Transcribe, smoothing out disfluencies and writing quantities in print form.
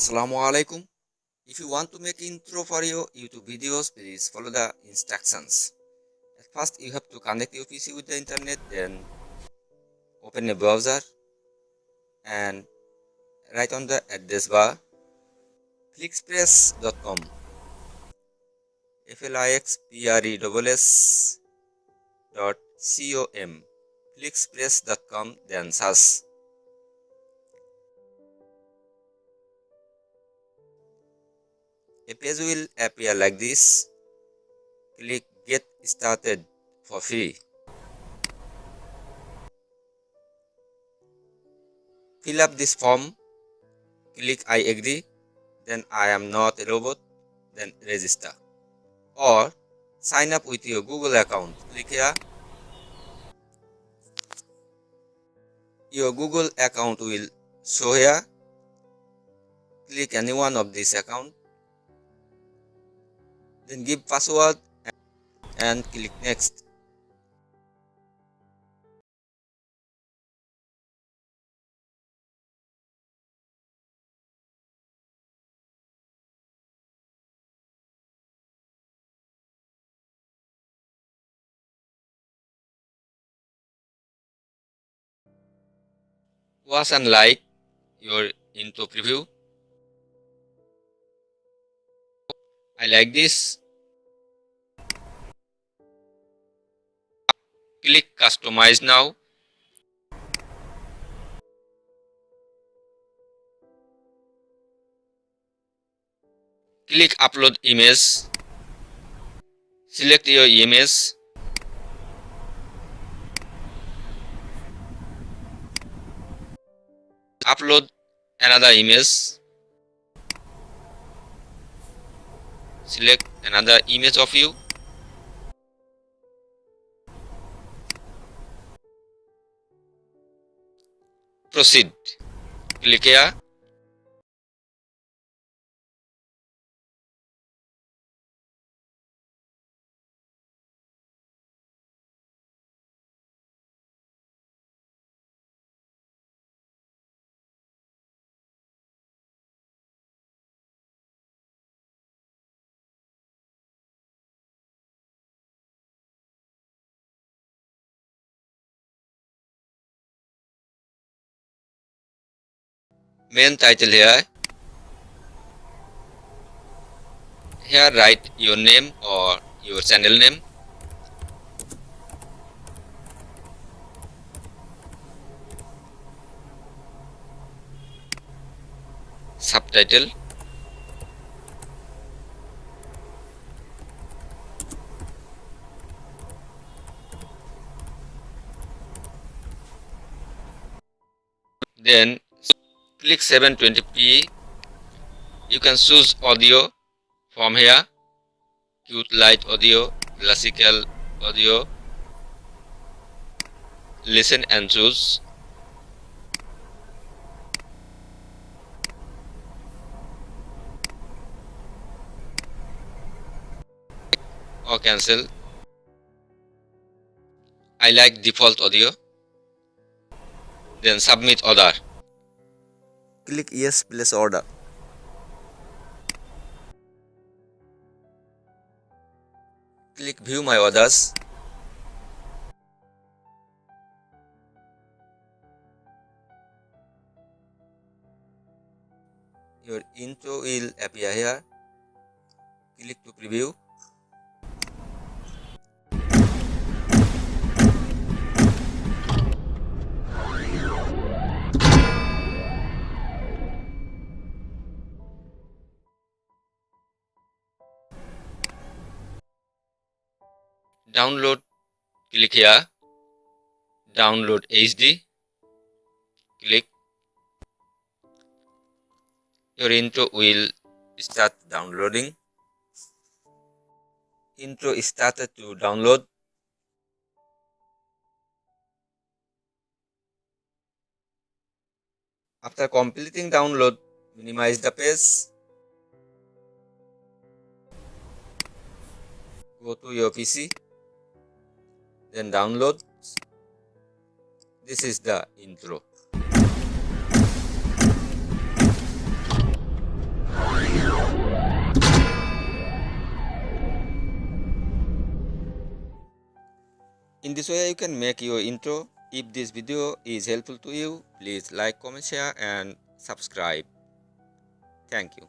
Assalamualaikum. If you want to make intro for your YouTube videos, please follow the instructions. At first, you have to connect your PC with the internet, then open a browser and write on the address bar flixpress.com flixpress.com flixpress.com, then search. A page will appear like this. Click Get Started for free. Fill up this form. Click I agree. Then I am not a robot. Then register. Or sign up with your Google account. Click here. Your Google account will show here. Click any one of this account. Then give password and click next. Watch and like your intro preview. I like this. Click Customize now. Click Upload Image. Select your image. Upload another image. Select another image of you. Proceed. Click here. Main title here. Here write your name or your channel name. Subtitle. Then click 720p. You can choose audio from here. Cute light audio, classical audio. Listen and choose. Or cancel. I like default audio. Then submit order. Click yes, place order. Click view my orders. Your intro will appear here. Click to preview. Download. Click here. Download HD. Click. Your intro will start downloading. Intro is started to download. After completing download, minimize the page. Go to your PC. Then download. This is the intro. In this way you can make your intro. If this video is helpful to you, please like, comment, share and subscribe. Thank you.